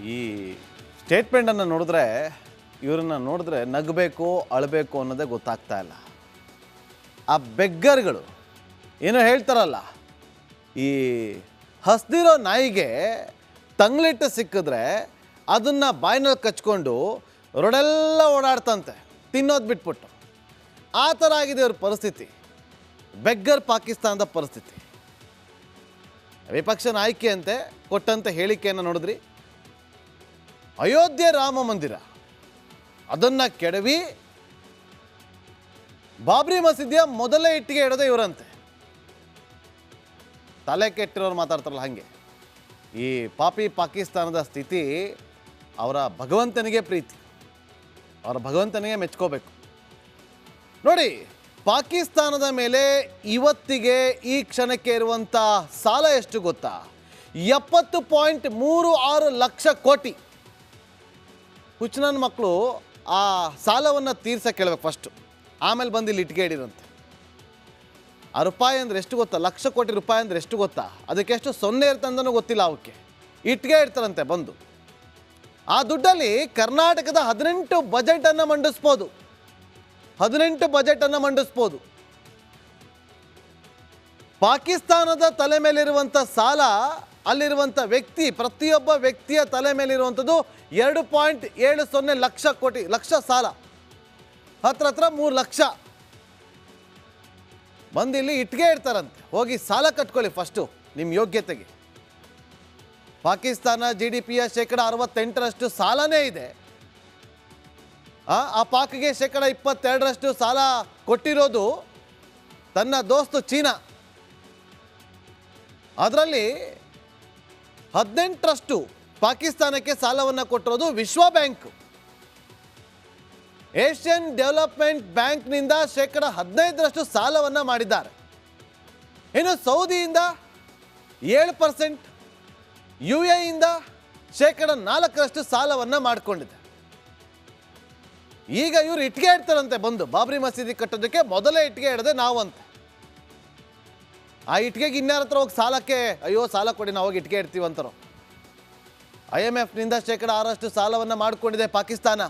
ಈ ಸ್ಟೇಟ್ಮೆಂಟನ್ನು ನೋಡಿದ್ರೆ ಇವರನ್ನ ನೋಡಿದ್ರೆ ನಗಬೇಕು ಅಳಬೇಕು ಅನ್ನೋದೇ ಗೊತ್ತಾಗ್ತಾ ಇಲ್ಲ. ಆ ಬೆಗ್ಗರ್ಗಳು ಏನೋ ಹೇಳ್ತಾರಲ್ಲ, ಈ ಹಸ್ದಿರೋ ನಾಯಿಗೆ ತಂಗ್ಲಿಟ್ಟು ಸಿಕ್ಕಿದ್ರೆ ಅದನ್ನು ಬಾಯಿನಲ್ಲಿ ಕಚ್ಕೊಂಡು ರೋಡೆಲ್ಲ ಓಡಾಡ್ತಂತೆ ತಿನ್ನೋದು ಬಿಟ್ಬಿಟ್ಟು. ಆ ಥರ ಆಗಿದೆ ಇವ್ರ ಪರಿಸ್ಥಿತಿ. ಬೆಗ್ಗರ್ ಪಾಕಿಸ್ತಾನದ ಪರಿಸ್ಥಿತಿ. ವಿಪಕ್ಷ ನಾಯಕಿ ಅಂತೆ ಕೊಟ್ಟಂತ ಹೇಳಿಕೆಯನ್ನು ನೋಡಿದ್ರಿ. ಅಯೋಧ್ಯೆ ರಾಮ ಮಂದಿರ ಅದನ್ನು ಕೆಡವಿ ಬಾಬ್ರಿ ಮಸೀದಿಯ ಮೊದಲೇ ಇಟ್ಟಿಗೆ ಇಡೋದೇ ಇವರಂತೆ. ತಲೆ ಕೆಟ್ಟಿರೋರು ಮಾತಾಡ್ತಾರಲ್ಲ ಹಾಗೆ. ಈ ಪಾಪಿ ಪಾಕಿಸ್ತಾನದ ಸ್ಥಿತಿ ಅವರ ಭಗವಂತನಿಗೆ ಪ್ರೀತಿ, ಅವರ ಭಗವಂತನಿಗೆ ಮೆಚ್ಕೋಬೇಕು. ನೋಡಿ, ಪಾಕಿಸ್ತಾನದ ಮೇಲೆ ಇವತ್ತಿಗೆ ಈ ಕ್ಷಣಕ್ಕೆ ಇರುವಂಥ ಸಾಲ ಎಷ್ಟು ಗೊತ್ತಾ? 70.36 ಲಕ್ಷ ಕೋಟಿ. ಹುಚ್ಚನನ್ನ ಮಕ್ಕಳು ಆ ಸಾಲವನ್ನು ತೀರ್ಸಕ್ಕೆ ಕೇಳಬೇಕು ಫಸ್ಟು, ಆಮೇಲೆ ಬಂದು ಇಲ್ಲಿ ಇಟ್ಟಿಗೆ ಹಿಡಿರಂತೆ. ಆ ರೂಪಾಯಿ ಅಂದರೆ ಎಷ್ಟು ಗೊತ್ತಾ? ಲಕ್ಷ ಕೋಟಿ ರೂಪಾಯಿ ಅಂದರೆ ಎಷ್ಟು ಗೊತ್ತಾ? ಅದಕ್ಕೆ ಎಷ್ಟು ಸೊನ್ನೆ ಇರ್ತಂದನೂ ಗೊತ್ತಿಲ್ಲ. ಅವಕ್ಕೆ ಇಟ್ಟಿಗೆ ಇಡ್ತಾರಂತೆ ಬಂದು. ಆ ದುಡ್ಡಲ್ಲಿ ಕರ್ನಾಟಕದ 18 ಬಜೆಟನ್ನು ಮಂಡಿಸ್ಬೋದು. 18 ಬಜೆಟನ್ನು ಮಂಡಿಸ್ಬೋದು. ಪಾಕಿಸ್ತಾನದ ತಲೆ ಮೇಲಿರುವಂಥ ಸಾಲ, ಅಲ್ಲಿರುವಂಥ ವ್ಯಕ್ತಿ, ಪ್ರತಿಯೊಬ್ಬ ವ್ಯಕ್ತಿಯ ತಲೆ ಮೇಲಿರುವಂಥದ್ದು 2.70 ಲಕ್ಷ ಕೋಟಿ ಲಕ್ಷ ಸಾಲ. ಹತ್ರ 3 ಲಕ್ಷ. ಬಂದು ಇಲ್ಲಿ ಇಟ್ಟಿಗೆ ಇಡ್ತಾರಂತೆ. ಹೋಗಿ ಸಾಲ ಕಟ್ಕೊಳ್ಳಿ ಫಸ್ಟು ನಿಮ್ಮ ಯೋಗ್ಯತೆಗೆ. ಪಾಕಿಸ್ತಾನ GDPಯ 68% ಸಾಲನೇ ಇದೆ. ಆ ಪಾಕ್ಗೆ 22% ಸಾಲ ಕೊಟ್ಟಿರೋದು ತನ್ನ ದೋಸ್ತು ಚೀನಾ. ಅದರಲ್ಲಿ 18% ಪಾಕಿಸ್ತಾನಕ್ಕೆ ಸಾಲವನ್ನು ಕೊಟ್ಟಿರೋದು ವಿಶ್ವ ಬ್ಯಾಂಕ್. ಏಷ್ಯನ್ ಡೆವಲಪ್ಮೆಂಟ್ ಬ್ಯಾಂಕ್ನಿಂದ 15% ಸಾಲವನ್ನು ಮಾಡಿದ್ದಾರೆ. ಇನ್ನು ಸೌದಿಯಿಂದ 7%, UAEಯಿಂದ 4% ಸಾಲವನ್ನು ಮಾಡಿಕೊಂಡಿದೆ. ಈಗ ಇವರು ಇಟ್ಟಿಗೆ ಇಡ್ತಾರಂತೆ ಬಂದು ಬಾಬ್ರಿ ಮಸೀದಿ ಕಟ್ಟೋದಕ್ಕೆ ಮೊದಲೇ ಇಟ್ಟಿಗೆ ಇಡದೆ ನಾವು ಅಂತ. ಆ ಇಟ್ಟಿಗೆಗೆ ಇನ್ಯಾರ ಹತ್ರ ಹೋಗಿ ಸಾಲಕ್ಕೆ ಅಯ್ಯೋ ಸಾಲ ಕೊಡಿ ನಾವು ಹೋಗಿ ಇಟ್ಟಿಗೆ ಇಡ್ತೀವಿ ಅಂತಾರೋ. IMFನಿಂದ 6% ಸಾಲವನ್ನು ಮಾಡಿಕೊಂಡಿದೆ ಪಾಕಿಸ್ತಾನ.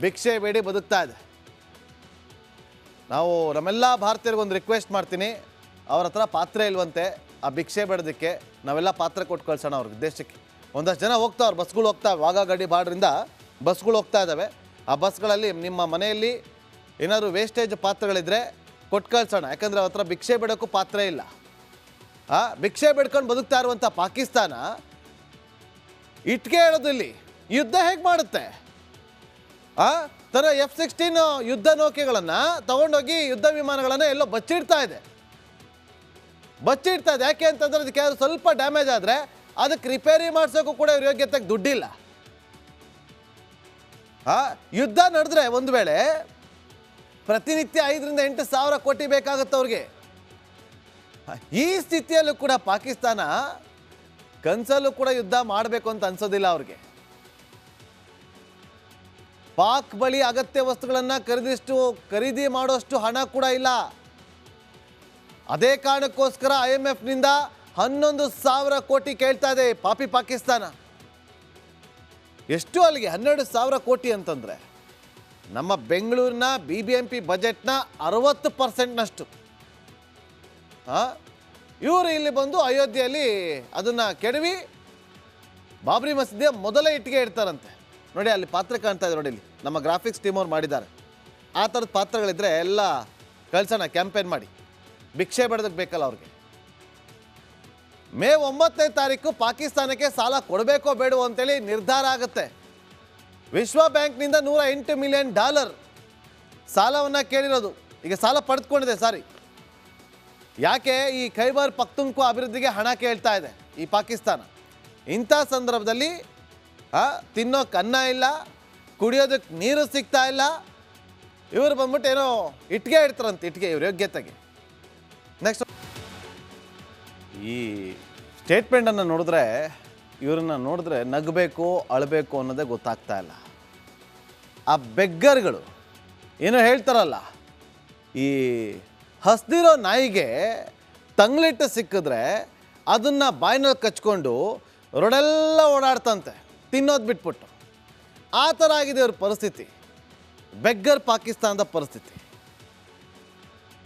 ಭಿಕ್ಷೆ ಬೇಡಿ ಬದುಕ್ತಾ ಇದೆ. ನಾವು ನಮ್ಮೆಲ್ಲ ಭಾರತೀಯರಿಗೆ ಒಂದು ರಿಕ್ವೆಸ್ಟ್ ಮಾಡ್ತೀನಿ, ಅವ್ರ ಹತ್ರ ಪಾತ್ರ ಇಲ್ವಂತೆ ಆ ಭಿಕ್ಷೆ ಬೇಡೋದಕ್ಕೆ. ನಾವೆಲ್ಲ ಪಾತ್ರ ಕೊಟ್ಟು ಕಳ್ಸೋಣ ಅವ್ರಿಗೆ ದೇಶಕ್ಕೆ. ಒಂದಷ್ಟು ಜನ ಹೋಗ್ತಾವ್ರು, ಬಸ್ಗಳು ಹೋಗ್ತಾವೆ, ವಾಘಾಗಡಿ ಬಾರ್ಡ್ರಿಂದ ಬಸ್ಗಳು ಹೋಗ್ತಾ ಇದ್ದಾವೆ. ಆ ಬಸ್ಗಳಲ್ಲಿ ನಿಮ್ಮ ಮನೆಯಲ್ಲಿ ಏನಾದರೂ ವೇಸ್ಟೇಜ್ ಪಾತ್ರಗಳಿದ್ದರೆ ಕೊಟ್ಟು ಕಳ್ಸೋಣ. ಯಾಕಂದರೆ ಅವ್ರ ಹತ್ರ ಭಿಕ್ಷೆ ಬೇಡೋಕ್ಕೂ ಪಾತ್ರ ಇಲ್ಲ. ಭಿಕ್ಷೆ ಬೇಡ್ಕೊಂಡು ಬದುಕ್ತಾ ಇರುವಂಥ ಪಾಕಿಸ್ತಾನ ಇಟ್ಟಿಗೆ ಹೇಳೋದು ಇಲ್ಲಿ ಯುದ್ಧ ಹೇಗೆ ಮಾಡುತ್ತೆ? ತನ್ನ F-16 ಯುದ್ಧ ನೌಕೆಗಳನ್ನು ತಗೊಂಡೋಗಿ ಯುದ್ಧ ವಿಮಾನಗಳನ್ನು ಎಲ್ಲೋ ಬಚ್ಚಿಡ್ತಾ ಇದೆ. ಯಾಕೆ ಅಂತಂದ್ರೆ ಅದಕ್ಕೆ ಸ್ವಲ್ಪ ಡ್ಯಾಮೇಜ್ ಆದರೆ ಅದಕ್ಕೆ ರಿಪೇರಿ ಮಾಡಿಸೋಕ್ಕೂ ಕೂಡ ಇವ್ರ ಯೋಗ್ಯತೆಗೆ ದುಡ್ಡಿಲ್ಲ. ಯುದ್ಧ ನಡೆದ್ರೆ ಒಂದು ವೇಳೆ ಪ್ರತಿನಿತ್ಯ 5ರಿಂದ 8 ಸಾವಿರ ಕೋಟಿ ಬೇಕಾಗುತ್ತೆ ಅವ್ರಿಗೆ. ಈ ಸ್ಥಿತಿಯಲ್ಲೂ ಕೂಡ ಪಾಕಿಸ್ತಾನ ಕನಸಲ್ಲೂ ಕೂಡ ಯುದ್ಧ ಮಾಡಬೇಕು ಅಂತ ಅನ್ಸೋದಿಲ್ಲ ಅವ್ರಿಗೆ. ಪಾಕ್ ಬಳಿ ಅಗತ್ಯ ವಸ್ತುಗಳನ್ನು ಖರೀದಿ ಮಾಡೋಷ್ಟು ಹಣ ಕೂಡ ಇಲ್ಲ. ಅದೇ ಕಾರಣಕ್ಕೋಸ್ಕರ IMFನಿಂದ 11,000 ಕೋಟಿ ಕೇಳ್ತಾ ಇದೆ ಪಾಪಿ ಪಾಕಿಸ್ತಾನ. ಎಷ್ಟು ಅಲ್ಲಿಗೆ 12,000 ಕೋಟಿ ಅಂತಂದರೆ ನಮ್ಮ ಬೆಂಗಳೂರಿನ BBMP ಬಜೆಟ್ನ 60%ನಷ್ಟು. ಇವರು ಇಲ್ಲಿ ಬಂದು ಅಯೋಧ್ಯೆಯಲ್ಲಿ ಅದನ್ನು ಕೆಡವಿ ಬಾಬ್ರಿ ಮಸೀದಿಯ ಮೊದಲೇ ಇಟ್ಟಿಗೆ ಇಡ್ತಾರಂತೆ. ನೋಡಿ ಅಲ್ಲಿ ಪಾತ್ರ ಕಾಣ್ತಾ ಇದೆ, ನೋಡಿ ಇಲ್ಲಿ ನಮ್ಮ ಗ್ರಾಫಿಕ್ಸ್ ಟೀಮ್ ಅವ್ರು ಮಾಡಿದ್ದಾರೆ. ಆ ಥರದ ಪಾತ್ರಗಳಿದ್ರೆ ಎಲ್ಲ ಕಳ್ಸೋಣ, ಕ್ಯಾಂಪೇನ್ ಮಾಡಿ. ಭಿಕ್ಷೆ ಬೇಡೋದಕ್ಕೆ ಬೇಕಲ್ಲ ಅವ್ರಿಗೆ. ಮೇ 9ನೇ ತಾರೀಕು ಪಾಕಿಸ್ತಾನಕ್ಕೆ ಸಾಲ ಕೊಡಬೇಕೋ ಬೇಡವೋ ಅಂತೇಳಿ ನಿರ್ಧಾರ ಆಗುತ್ತೆ. ವಿಶ್ವ ಬ್ಯಾಂಕ್ನಿಂದ $108 ಮಿಲಿಯನ್ ಸಾಲವನ್ನು ಕೇಳಿರೋದು. ಈಗ ಸಾಲ ಪಡೆದುಕೊಂಡಿದೆ. ಯಾಕೆ? ಈ ಖೈಬರ್ ಪಖ್ತೂನ್ಖ್ವಾ ಅಭಿವೃದ್ಧಿಗೆ ಹಣ ಕೇಳ್ತಾ ಇದೆ ಈ ಪಾಕಿಸ್ತಾನ. ಇಂಥ ಸಂದರ್ಭದಲ್ಲಿ ತಿನ್ನೋಕೆ ಅನ್ನ ಇಲ್ಲ, ಕುಡಿಯೋದಕ್ಕೆ ನೀರು ಸಿಗ್ತಾ ಇಲ್ಲ. ಇವರು ಬಂದ್ಬಿಟ್ಟು ಏನೋ ಇಟ್ಟಿಗೆ ಇಡ್ತಾರಂತೆ, ಇಟ್ಟಿಗೆ ಇವ್ರ ಯೋಗ್ಯತೆಗೆ. ನೆಕ್ಸ್ಟ್, ಈ ಸ್ಟೇಟ್ಮೆಂಟನ್ನು ನೋಡಿದ್ರೆ ಇವರನ್ನ ನೋಡಿದ್ರೆ ನಗಬೇಕು ಅಳಬೇಕು ಅನ್ನೋದೇ ಗೊತ್ತಾಗ್ತಾ ಇಲ್ಲ. ಆ ಬೆಗ್ಗರ್ಗಳು ಏನೋ ಹೇಳ್ತಾರಲ್ಲ, ಈ ಹಸ್ದಿರೋ ನಾಯಿಗೆ ತಂಗ್ಲಿಟ್ಟು ಸಿಕ್ಕಿದ್ರೆ ಅದನ್ನು ಬಾಯಿನಲ್ಲಿ ಕಚ್ಕೊಂಡು ರೋಡೆಲ್ಲ ಓಡಾಡ್ತಂತೆ, ತಿನ್ನೋದು ಬಿಟ್ಬಿಟ್ಟು. ಆ ಥರ ಆಗಿದೆ ಅವ್ರ ಪರಿಸ್ಥಿತಿ. ಬೆಗ್ಗರ್ ಪಾಕಿಸ್ತಾನದ ಪರಿಸ್ಥಿತಿ.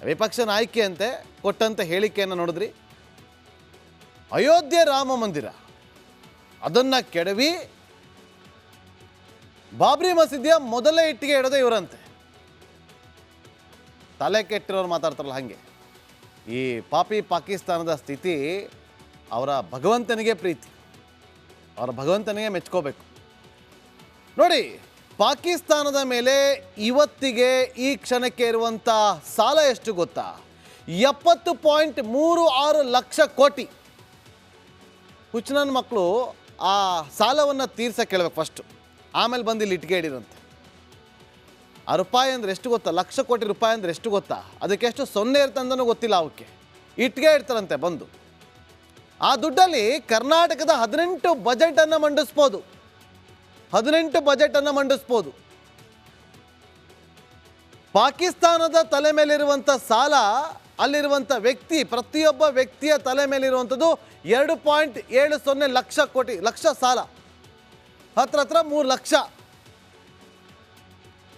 ವಿಪಕ್ಷ ನಾಯಕಿ ಅಂತೆ ಕೊಟ್ಟಂಥ ಹೇಳಿಕೆಯನ್ನು ನೋಡಿದ್ರಿ. ಅಯೋಧ್ಯೆ ರಾಮ ಮಂದಿರ ಅದನ್ನು ಕೆಡವಿ ಬಾಬ್ರಿ ಮಸೀದಿಯ ಮೊದಲ ಇಟ್ಟಿಗೆ ಇಡೋದೇ ಇವರಂತೆ. ತಲೆ ಕೆಟ್ಟಿರೋರು ಮಾತಾಡ್ತಾರಲ್ಲ ಹಾಗೆ. ಈ ಪಾಪಿ ಪಾಕಿಸ್ತಾನದ ಸ್ಥಿತಿ ಅವರ ಭಗವಂತನಿಗೆ ಪ್ರೀತಿ, ಅವರ ಭಗವಂತನಿಗೆ ಮೆಚ್ಕೋಬೇಕು. ನೋಡಿ, ಪಾಕಿಸ್ತಾನದ ಮೇಲೆ ಇವತ್ತಿಗೆ ಈ ಕ್ಷಣಕ್ಕೆ ಇರುವಂಥ ಸಾಲ ಎಷ್ಟು ಗೊತ್ತಾ? 70.36 ಲಕ್ಷ ಕೋಟಿ. ಹುಚ್ಚನನ್ನ ಮಕ್ಕಳು ಆ ಸಾಲವನ್ನು ತೀರ್ಸಕ್ಕೆ ಕೇಳಬೇಕು ಫಸ್ಟು, ಆಮೇಲೆ ಬಂದು ಇಲ್ಲಿ ಇಟ್ಗೆ ಹಿಡಿರಂತೆ. ಆ ರೂಪಾಯಿ ಅಂದರೆ ಎಷ್ಟು ಗೊತ್ತಾ? ಲಕ್ಷ ಕೋಟಿ ರೂಪಾಯಿ ಅಂದರೆ ಎಷ್ಟು ಗೊತ್ತಾ? ಅದಕ್ಕೆಷ್ಟು ಸೊನ್ನೆ ಇರ್ತಂದನೂ ಗೊತ್ತಿಲ್ಲ ಅವಕ್ಕೆ. ಇಟ್ಗೆ ಇಡ್ತಾರಂತೆ ಬಂದು. ಆ ದುಡ್ಡಲ್ಲಿ ಕರ್ನಾಟಕದ 18 ಬಜೆಟನ್ನು ಮಂಡಿಸ್ಬೋದು. 18 ಬಜೆಟನ್ನು ಮಂಡಿಸ್ಬೋದು. ಪಾಕಿಸ್ತಾನದ ತಲೆ ಮೇಲಿರುವಂಥ ಸಾಲ, ಅಲ್ಲಿರುವಂಥ ವ್ಯಕ್ತಿ, ಪ್ರತಿಯೊಬ್ಬ ವ್ಯಕ್ತಿಯ ತಲೆ ಮೇಲಿರುವಂಥದ್ದು 2.70 ಲಕ್ಷ ಕೋಟಿ, ಲಕ್ಷ ಸಾಲ. ಹತ್ರ 3 ಲಕ್ಷ.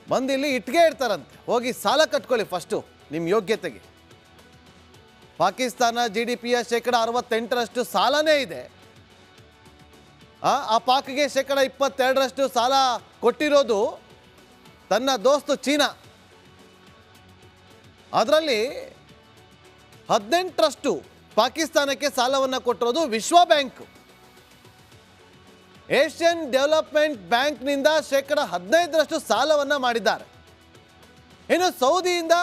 ಬಂದು ಇಲ್ಲಿ ಇಟ್ಗೆ ಇಡ್ತಾರಂತೆ. ಹೋಗಿ ಸಾಲ ಕಟ್ಕೊಳ್ಳಿ ಫಸ್ಟು ನಿಮ್ಮ ಯೋಗ್ಯತೆಗೆ. ಪಾಕಿಸ್ತಾನ GDPಯ 68% ಸಾಲನೇ ಇದೆ. ಆ ಪಾಕ್ಗೆ 22% ಸಾಲ ಕೊಟ್ಟಿರೋದು ತನ್ನ ದೋಸ್ತು ಚೀನಾ. ಅದರಲ್ಲಿ 18% ಪಾಕಿಸ್ತಾನಕ್ಕೆ ಸಾಲವನ್ನು ಕೊಟ್ಟಿರೋದು ವಿಶ್ವ ಬ್ಯಾಂಕ್. ಏಷ್ಯನ್ ಡೆವಲಪ್ಮೆಂಟ್ ಬ್ಯಾಂಕ್ನಿಂದ 15% ಸಾಲವನ್ನು ಮಾಡಿದ್ದಾರೆ. ಇನ್ನು ಸೌದಿಯಿಂದ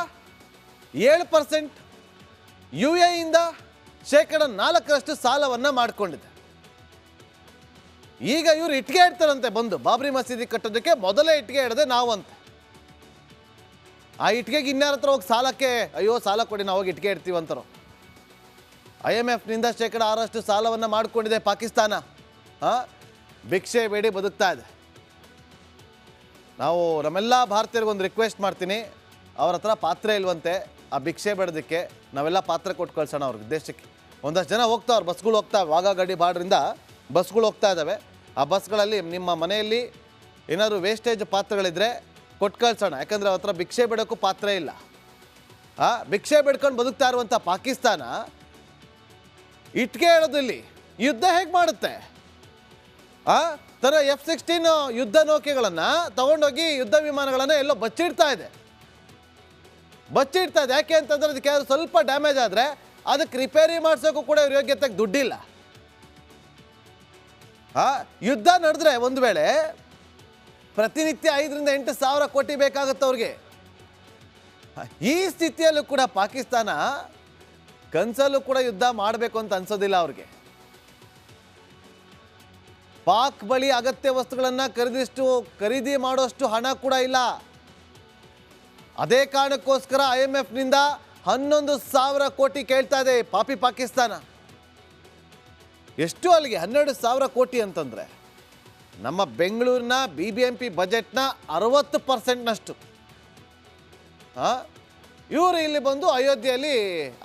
7%, UAEಯಿಂದ 4% ಸಾಲವನ್ನು ಮಾಡಿಕೊಂಡಿದೆ. ಈಗ ಇವರು ಇಟ್ಗೆ ಇಡ್ತಾರಂತೆ ಬಂದು ಬಾಬ್ರಿ ಮಸೀದಿ ಕಟ್ಟೋದಕ್ಕೆ ಮೊದಲೇ ಇಟ್ಗೆ ಇಡದೆ ನಾವು ಅಂತ. ಆ ಇಟ್ಗೆಗೆ ಇನ್ಯಾರ ಹತ್ರ ಹೋಗಿ ಸಾಲಕ್ಕೆ ಅಯ್ಯೋ ಸಾಲ ಕೊಡಿ ನಾವು ಹೋಗಿ ಇಟ್ಗೆ ಇಡ್ತೀವಿ ಅಂತಾರೋ. IMFನಿಂದ 6% ಸಾಲವನ್ನು ಮಾಡಿಕೊಂಡಿದೆ ಪಾಕಿಸ್ತಾನ. ಭಿಕ್ಷೆ ಬೇಡಿ ಬದುಕ್ತಾ ಇದೆ. ನಾವು ನಮ್ಮೆಲ್ಲ ಭಾರತೀಯರಿಗೊಂದು ರಿಕ್ವೆಸ್ಟ್ ಮಾಡ್ತೀನಿ, ಅವ್ರ ಹತ್ರ ಪಾತ್ರೆ ಇಲ್ವಂತೆ ಆ ಭಿಕ್ಷೆ ಬೇಡೋದಕ್ಕೆ. ನಾವೆಲ್ಲ ಪಾತ್ರೆ ಕೊಟ್ಟು ಕಳ್ಸೋಣ ಅವ್ರಿಗೆ ದೇಶಕ್ಕೆ. ಒಂದಷ್ಟು ಜನ ಹೋಗ್ತಾವ್ರು, ಬಸ್ಗಳು ಹೋಗ್ತಾವೆ, ವಾಘಾಗಡಿ ಬಾರ್ಡ್ರಿಂದ ಬಸ್ಗಳು ಹೋಗ್ತಾ ಇದ್ದಾವೆ. ಆ ಬಸ್ಗಳಲ್ಲಿ ನಿಮ್ಮ ಮನೆಯಲ್ಲಿ ಏನಾದರೂ ವೇಸ್ಟೇಜ್ ಪಾತ್ರೆಗಳಿದ್ದರೆ ಕೊಟ್ಟು ಕಳ್ಸೋಣ. ಯಾಕಂದರೆ ಅವ್ರ ಹತ್ರ ಭಿಕ್ಷೆ ಬೇಡೋಕ್ಕೂ ಪಾತ್ರೆ ಇಲ್ಲ. ಭಿಕ್ಷೆ ಬೇಡ್ಕೊಂಡು ಬದುಕ್ತಾ ಇರುವಂಥ ಪಾಕಿಸ್ತಾನ ಇಟ್ಗೆ ಹೇಳೋದು ಇಲ್ಲಿ ಯುದ್ಧ ಹೇಗೆ ಮಾಡುತ್ತೆ? ತನ್ನ F-16 ಯುದ್ಧ ನೌಕೆಗಳನ್ನು ತಗೊಂಡೋಗಿ ಯುದ್ಧ ವಿಮಾನಗಳನ್ನು ಎಲ್ಲೋ ಬಚ್ಚಿಡ್ತಾ ಇದೆ. ಯಾಕೆ ಅಂತಂದ್ರೆ ಅದಕ್ಕೆ ಸ್ವಲ್ಪ ಡ್ಯಾಮೇಜ್ ಆದರೆ ಅದಕ್ಕೆ ರಿಪೇರಿ ಮಾಡಿಸೋಕ್ಕೂ ಕೂಡ ಇವ್ರ ಯೋಗ್ಯತೆಗೆ ದುಡ್ಡಿಲ್ಲ. ಯುದ್ಧ ನಡೆದ್ರೆ ಒಂದು ವೇಳೆ ಪ್ರತಿನಿತ್ಯ 5ರಿಂದ 8 ಸಾವಿರ ಕೋಟಿ ಬೇಕಾಗುತ್ತೆ ಅವ್ರಿಗೆ. ಈ ಸ್ಥಿತಿಯಲ್ಲೂ ಕೂಡ ಪಾಕಿಸ್ತಾನ ಕನಸಲ್ಲೂ ಕೂಡ ಯುದ್ಧ ಮಾಡಬೇಕು ಅಂತ ಅನ್ಸೋದಿಲ್ಲ ಅವ್ರಿಗೆ. ಪಾಕ್ ಬಳಿ ಅಗತ್ಯ ವಸ್ತುಗಳನ್ನು ಖರೀದಿ ಮಾಡೋಷ್ಟು ಹಣ ಕೂಡ ಇಲ್ಲ. ಅದೇ ಕಾರಣಕ್ಕೋಸ್ಕರ IMFನಿಂದ 11,000 ಕೋಟಿ ಕೇಳ್ತಾ ಇದೆ ಪಾಪಿ ಪಾಕಿಸ್ತಾನ. ಎಷ್ಟು ಅಲ್ಲಿಗೆ 12,000 ಕೋಟಿ ಅಂತಂದರೆ ನಮ್ಮ ಬೆಂಗಳೂರಿನ BBMP ಬಜೆಟ್ನ 60%ನಷ್ಟು. ಇವರು ಇಲ್ಲಿ ಬಂದು ಅಯೋಧ್ಯೆಯಲ್ಲಿ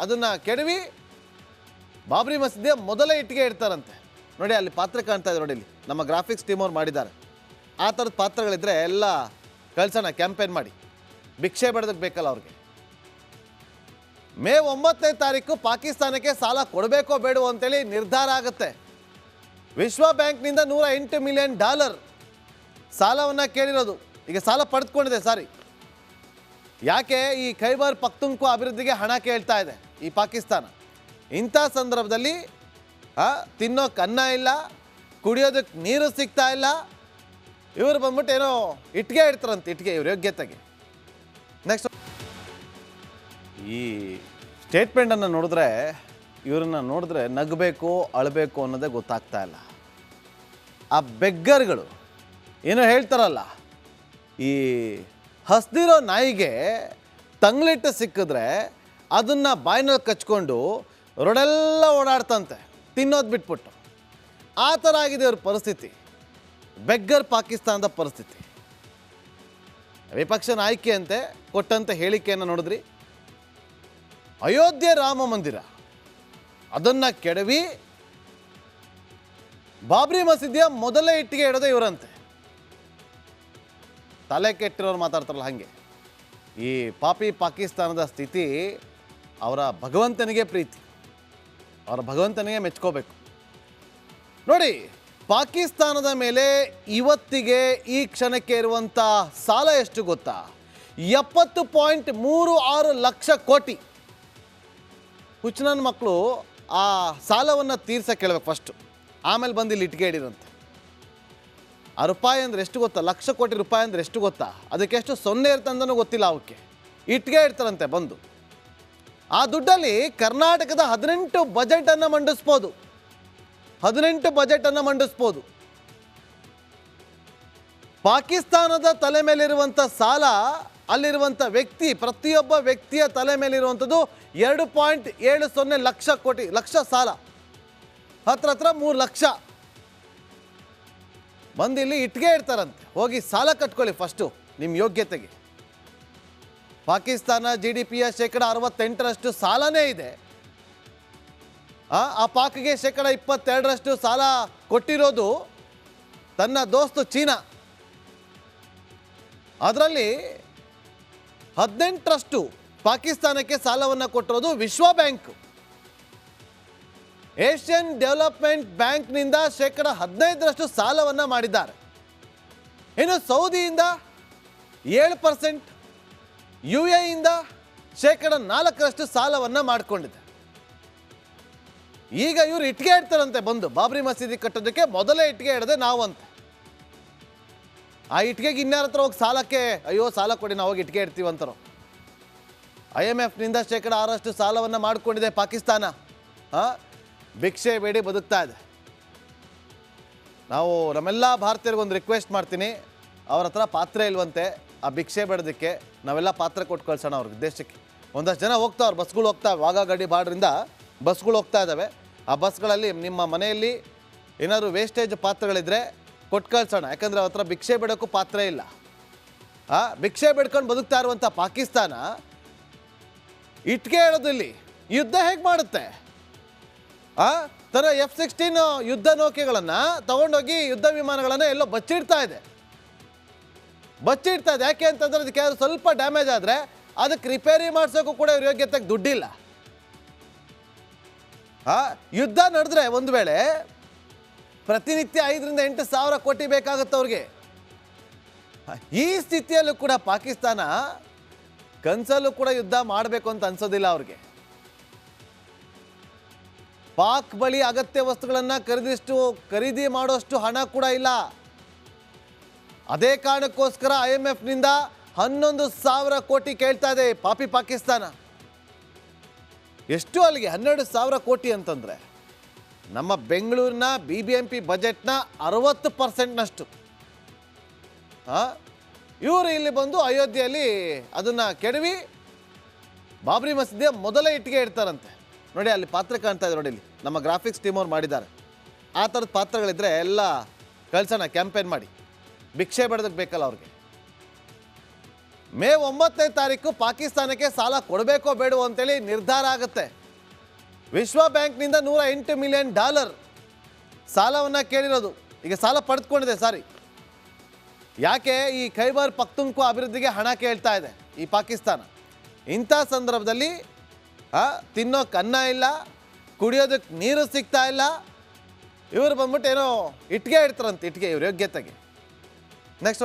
ಅದನ್ನು ಕೆಡವಿ ಬಾಬ್ರಿ ಮಸೀದಿಯ ಮೊದಲ ಇಟ್ಟಿಗೆ ಇಡ್ತಾರಂತೆ. ನೋಡಿ ಅಲ್ಲಿ ಪಾತ್ರ ಕಾಣ್ತಾ ಇದೆ, ನೋಡಿ ಇಲ್ಲಿ ನಮ್ಮ ಗ್ರಾಫಿಕ್ಸ್ ಟೀಮ್ ಅವ್ರು ಮಾಡಿದ್ದಾರೆ. ಆ ಥರದ ಪಾತ್ರಗಳಿದ್ರೆ ಎಲ್ಲ ಕಳ್ಸೋಣ, ಕ್ಯಾಂಪೇನ್ ಮಾಡಿ. ಭಿಕ್ಷೆ ಬೇಡೋದಕ್ಕೆ ಬೇಕಲ್ಲ ಅವ್ರಿಗೆ. ಮೇ 9ನೇ ತಾರೀಕು ಪಾಕಿಸ್ತಾನಕ್ಕೆ ಸಾಲ ಕೊಡಬೇಕೋ ಬೇಡವೋ ಅಂತೇಳಿ ನಿರ್ಧಾರ ಆಗುತ್ತೆ. ವಿಶ್ವ ಬ್ಯಾಂಕ್ನಿಂದ $108 ಮಿಲಿಯನ್ ಸಾಲವನ್ನು ಕೇಳಿರೋದು. ಈಗ ಸಾಲ ಪಡೆದುಕೊಂಡಿದೆ. ಯಾಕೆ? ಈ ಖೈಬರ್ ಪಖ್ತೂನ್ಖ್ವಾ ಅಭಿವೃದ್ಧಿಗೆ ಹಣ ಕೇಳ್ತಾ ಇದೆ ಈ ಪಾಕಿಸ್ತಾನ. ಇಂಥ ಸಂದರ್ಭದಲ್ಲಿ ತಿನ್ನೋಕೆ ಅನ್ನ ಇಲ್ಲ, ಕುಡಿಯೋದಕ್ಕೆ ನೀರು ಸಿಗ್ತಾ ಇಲ್ಲ. ಇವರು ಬಂದ್ಬಿಟ್ಟು ಏನೋ ಇಟ್ಗೆ ಇಡ್ತಾರಂತೆ, ಇಟ್ಗೆ ಇವ್ರ ಯೋಗ್ಯತೆಗೆ. ನೆಕ್ಸ್ಟ್ ಈ ಸ್ಟೇಟ್ಮೆಂಟನ್ನು ನೋಡಿದ್ರೆ, ಇವರನ್ನು ನೋಡಿದ್ರೆ ನಗಬೇಕು ಅಳಬೇಕು ಅನ್ನೋದೇ ಗೊತ್ತಾಗ್ತಾ ಇಲ್ಲ. ಆ ಬೆಗ್ಗರ್ಗಳು ಏನೋ ಹೇಳ್ತಾರಲ್ಲ, ಈ ಹಸ್ದಿರೋ ನಾಯಿಗೆ ತಂಗ್ಲಿಟ್ಟು ಸಿಕ್ಕಿದ್ರೆ ಅದನ್ನು ಬಾಯಿನಲ್ಲಿ ಕಚ್ಕೊಂಡು ರೋಡೆಲ್ಲ ಓಡಾಡ್ತಂತೆ, ತಿನ್ನೋದು ಬಿಟ್ಬಿಟ್ಟು. ಆ ಥರ ಆಗಿದೆ ಅವ್ರ ಪರಿಸ್ಥಿತಿ. ಬೆಗ್ಗರ್ ಪಾಕಿಸ್ತಾನದ ಪರಿಸ್ಥಿತಿ. ವಿಪಕ್ಷ ನಾಯಕಿ ಅಂತೆ ಕೊಟ್ಟಂಥ ಹೇಳಿಕೆಯನ್ನು ನೋಡಿದ್ರಿ. ಅಯೋಧ್ಯೆ ರಾಮ ಮಂದಿರ ಅದನ್ನು ಕೆಡವಿ ಬಾಬ್ರಿ ಮಸೀದಿಯ ಮೊದಲೇ ಇಟ್ಟಿಗೆ ಇಡೋದೇ ಇವರಂತೆ. ತಲೆ ಕೆಟ್ಟಿರೋರು ಮಾತಾಡ್ತಾರಲ್ಲ ಹಾಗೆ. ಈ ಪಾಪಿ ಪಾಕಿಸ್ತಾನದ ಸ್ಥಿತಿ ಅವರ ಭಗವಂತನಿಗೆ ಪ್ರೀತಿ, ಅವರ ಭಗವಂತನಿಗೆ ಮೆಚ್ಕೋಬೇಕು. ನೋಡಿ, ಪಾಕಿಸ್ತಾನದ ಮೇಲೆ ಇವತ್ತಿಗೆ ಈ ಕ್ಷಣಕ್ಕೆ ಇರುವಂಥ ಸಾಲ ಎಷ್ಟು ಗೊತ್ತಾ? 70.36 ಲಕ್ಷ ಕೋಟಿ. ಹುಚ್ಚನನ್ನ ಮಕ್ಕಳು ಆ ಸಾಲವನ್ನು ತೀರ್ಸಕ್ಕೆ ಕೇಳಬೇಕು ಫಸ್ಟು, ಆಮೇಲೆ ಬಂದು ಇಲ್ಲಿ ಇಟ್ಟಿಗೆ ಇಡಿರಂತೆ. ಆ ರೂಪಾಯಿ ಅಂದರೆ ಎಷ್ಟು ಗೊತ್ತಾ? ಲಕ್ಷ ಕೋಟಿ ರೂಪಾಯಿ ಅಂದರೆ ಎಷ್ಟು ಗೊತ್ತಾ? ಅದಕ್ಕೆ ಎಷ್ಟು ಸೊನ್ನೆ ಇರ್ತಂದನೂ ಗೊತ್ತಿಲ್ಲ ಅವಕ್ಕೆ. ಇಟ್ಟಿಗೆ ಇಡ್ತಾರಂತೆ ಬಂದು. ಆ ದುಡ್ಡಲ್ಲಿ ಕರ್ನಾಟಕದ 18 ಬಜೆಟನ್ನು ಮಂಡಿಸ್ಬೋದು. 18 ಬಜೆಟನ್ನು ಮಂಡಿಸ್ಬೋದು. ಪಾಕಿಸ್ತಾನದ ತಲೆ ಮೇಲಿರುವಂಥ ಸಾಲ, ಅಲ್ಲಿರುವಂಥ ವ್ಯಕ್ತಿ, ಪ್ರತಿಯೊಬ್ಬ ವ್ಯಕ್ತಿಯ ತಲೆ ಮೇಲಿರುವಂಥದ್ದು 2.70 ಲಕ್ಷ ಕೋಟಿ, ಲಕ್ಷ ಸಾಲ. ಹತ್ರ 3 ಲಕ್ಷ. ಬಂದು ಇಲ್ಲಿ ಇಟ್ಟಿಗೆ ಇಡ್ತಾರಂತೆ. ಹೋಗಿ ಸಾಲ ಕಟ್ಕೊಳ್ಳಿ ಫಸ್ಟು ನಿಮ್ಮ ಯೋಗ್ಯತೆಗೆ. ಪಾಕಿಸ್ತಾನ GDPಯ 68% ಸಾಲನೇ ಇದೆ. ಆ ಪಾಕ್ಗೆ 22% ಸಾಲ ಕೊಟ್ಟಿರೋದು ತನ್ನ ದೋಸ್ತು ಚೀನಾ. ಅದರಲ್ಲಿ 18% ಪಾಕಿಸ್ತಾನಕ್ಕೆ ಸಾಲವನ್ನು ಕೊಟ್ಟಿರೋದು ವಿಶ್ವ ಬ್ಯಾಂಕ್. ಏಷ್ಯನ್ ಡೆವಲಪ್ಮೆಂಟ್ ಬ್ಯಾಂಕ್ನಿಂದ 15% ಸಾಲವನ್ನು ಮಾಡಿದ್ದಾರೆ. ಇನ್ನು ಸೌದಿಯಿಂದ 7%, UAEಯಿಂದ 4% ಸಾಲವನ್ನು ಮಾಡಿಕೊಂಡಿದೆ. ಈಗ ಇವರು ಇಟ್ಟಿಗೆ ಇಡ್ತಾರಂತೆ ಬಂದು ಬಾಬ್ರಿ ಮಸೀದಿ ಕಟ್ಟೋದಕ್ಕೆ ಮೊದಲೇ ಇಟ್ಟಿಗೆ ಇಡದೆ ನಾವು ಅಂತ. ಆ ಇಟ್ಟಿಗೆಗೆ ಇನ್ಯಾರ ಹತ್ರ ಹೋಗಿ ಸಾಲಕ್ಕೆ ಅಯ್ಯೋ ಸಾಲ ಕೊಡಿ ನಾವು ಹೋಗಿ ಇಟ್ಟಿಗೆ ಇಡ್ತೀವಿ ಅಂತಾರೋ. IMFನಿಂದ 6% ಸಾಲವನ್ನು ಮಾಡಿಕೊಂಡಿದೆ ಪಾಕಿಸ್ತಾನ. ಭಿಕ್ಷೆ ಬೇಡಿ ಬದುಕ್ತಾ ಇದೆ. ನಾವು ನಮ್ಮೆಲ್ಲ ಭಾರತೀಯರಿಗೊಂದು ರಿಕ್ವೆಸ್ಟ್ ಮಾಡ್ತೀನಿ, ಅವ್ರ ಹತ್ರ ಪಾತ್ರ ಇಲ್ವಂತೆ ಆ ಭಿಕ್ಷೆ ಬೇಡೋದಕ್ಕೆ. ನಾವೆಲ್ಲ ಪಾತ್ರ ಕೊಟ್ಟು ಕಳ್ಸೋಣ ಅವ್ರಿಗೆ ದೇಶಕ್ಕೆ. ಒಂದಷ್ಟು ಜನ ಹೋಗ್ತಾವ್ರು, ಬಸ್ಗಳು ಹೋಗ್ತಾವೆ, ವಾಘಾಗಡಿ ಬಾರ್ಡ್ರಿಂದ ಬಸ್ಗಳು ಹೋಗ್ತಾ ಇದ್ದಾವೆ. ಆ ಬಸ್ಗಳಲ್ಲಿ ನಿಮ್ಮ ಮನೆಯಲ್ಲಿ ಏನಾದರೂ ವೇಸ್ಟೇಜ್ ಪಾತ್ರಗಳಿದ್ರೆ ಕೊಟ್ಟು ಕಳ್ಸೋಣ. ಯಾಕಂದರೆ ಅವ್ರ ಹತ್ರ ಭಿಕ್ಷೆ ಬೇಡೋಕ್ಕೂ ಪಾತ್ರ ಇಲ್ಲ. ಭಿಕ್ಷೆ ಬೇಡ್ಕೊಂಡು ಬದುಕ್ತಾ ಇರುವಂಥ ಪಾಕಿಸ್ತಾನ ಇಟ್ಟಿಗೆ ಹೇಳೋದಿಲ್ಲಿ ಯುದ್ಧ ಹೇಗೆ ಮಾಡುತ್ತೆ? ತನ್ನ F-16 ಯುದ್ಧ ನೌಕೆಗಳನ್ನು ತಗೊಂಡೋಗಿ ಯುದ್ಧ ವಿಮಾನಗಳನ್ನು ಎಲ್ಲೋ ಬಚ್ಚಿಡ್ತಾ ಇದೆ. ಯಾಕೆ ಅಂತಂದ್ರೆ ಅದಕ್ಕೆ ಸ್ವಲ್ಪ ಡ್ಯಾಮೇಜ್ ಆದರೆ ಅದಕ್ಕೆ ರಿಪೇರಿ ಮಾಡಿಸೋಕ್ಕೂ ಕೂಡ ಇವ್ರ ಯೋಗ್ಯತೆಗೆ ದುಡ್ಡಿಲ್ಲ. ಯುದ್ಧ ನಡೆದ್ರೆ ಒಂದು ವೇಳೆ ಪ್ರತಿನಿತ್ಯ 5ರಿಂದ 8 ಸಾವಿರ ಕೋಟಿ ಬೇಕಾಗುತ್ತೆ ಅವ್ರಿಗೆ. ಈ ಸ್ಥಿತಿಯಲ್ಲೂ ಕೂಡ ಪಾಕಿಸ್ತಾನ ಕನಸಲ್ಲೂ ಕೂಡ ಯುದ್ಧ ಮಾಡಬೇಕು ಅಂತ ಅನ್ಸೋದಿಲ್ಲ ಅವ್ರಿಗೆ. ಪಾಕ್ ಬಳಿ ಅಗತ್ಯ ವಸ್ತುಗಳನ್ನು ಖರೀದಿ ಮಾಡೋಷ್ಟು ಹಣ ಕೂಡ ಇಲ್ಲ. ಅದೇ ಕಾರಣಕ್ಕೋಸ್ಕರ IMFನಿಂದ 11,000 ಕೋಟಿ ಕೇಳ್ತಾ ಇದೆ ಪಾಪಿ ಪಾಕಿಸ್ತಾನ. ಎಷ್ಟು ಅಲ್ಲಿಗೆ 12,000 ಕೋಟಿ ಅಂತಂದರೆ ನಮ್ಮ ಬೆಂಗಳೂರಿನ BBMP ಬಜೆಟ್ನ 60%ನಷ್ಟು. ಇವರು ಇಲ್ಲಿ ಬಂದು ಅಯೋಧ್ಯೆಯಲ್ಲಿ ಅದನ್ನು ಕೆಡವಿ ಬಾಬ್ರಿ ಮಸೀದಿಯ ಮೊದಲೇ ಇಟ್ಟಿಗೆ ಇಡ್ತಾರಂತೆ. ನೋಡಿ ಅಲ್ಲಿ ಪಾತ್ರ ಕಾಣ್ತಾ ಇದೆ, ನೋಡಿ ಇಲ್ಲಿ ನಮ್ಮ ಗ್ರಾಫಿಕ್ಸ್ ಟೀಮ್ ಅವ್ರು ಮಾಡಿದ್ದಾರೆ. ಆ ಥರದ ಪಾತ್ರಗಳಿದ್ರೆ ಎಲ್ಲ ಕಳ್ಸೋಣ, ಕ್ಯಾಂಪೇನ್ ಮಾಡಿ. ಭಿಕ್ಷೆ ಬೇಡೋದಕ್ಕೆ ಬೇಕಲ್ಲ ಅವ್ರಿಗೆ. ಮೇ 9ನೇ ತಾರೀಕು ಪಾಕಿಸ್ತಾನಕ್ಕೆ ಸಾಲ ಕೊಡಬೇಕೋ ಬೇಡವೋ ಅಂತೇಳಿ ನಿರ್ಧಾರ ಆಗುತ್ತೆ. ವಿಶ್ವ ಬ್ಯಾಂಕ್ನಿಂದ $108 ಮಿಲಿಯನ್ ಸಾಲವನ್ನು ಕೇಳಿರೋದು. ಈಗ ಸಾಲ ಪಡೆದುಕೊಂಡಿದೆ. ಯಾಕೆ? ಈ ಖೈಬರ್ ಪಖ್ತೂನ್ಖ್ವಾ ಅಭಿವೃದ್ಧಿಗೆ ಹಣ ಕೇಳ್ತಾ ಇದೆ ಈ ಪಾಕಿಸ್ತಾನ. ಇಂಥ ಸಂದರ್ಭದಲ್ಲಿ ತಿನ್ನೋಕೆ ಅನ್ನ ಇಲ್ಲ, ಕುಡಿಯೋದಕ್ಕೆ ನೀರು ಸಿಗ್ತಾ ಇಲ್ಲ. ಇವರು ಬಂದ್ಬಿಟ್ಟು ಏನೋ ಇಟ್ಟಿಗೆ ಇಡ್ತಾರಂತೆ, ಇಟ್ಟಿಗೆ ಇವ್ರ ಯೋಗ್ಯತೆಗೆ. ನೆಕ್ಸ್ಟ್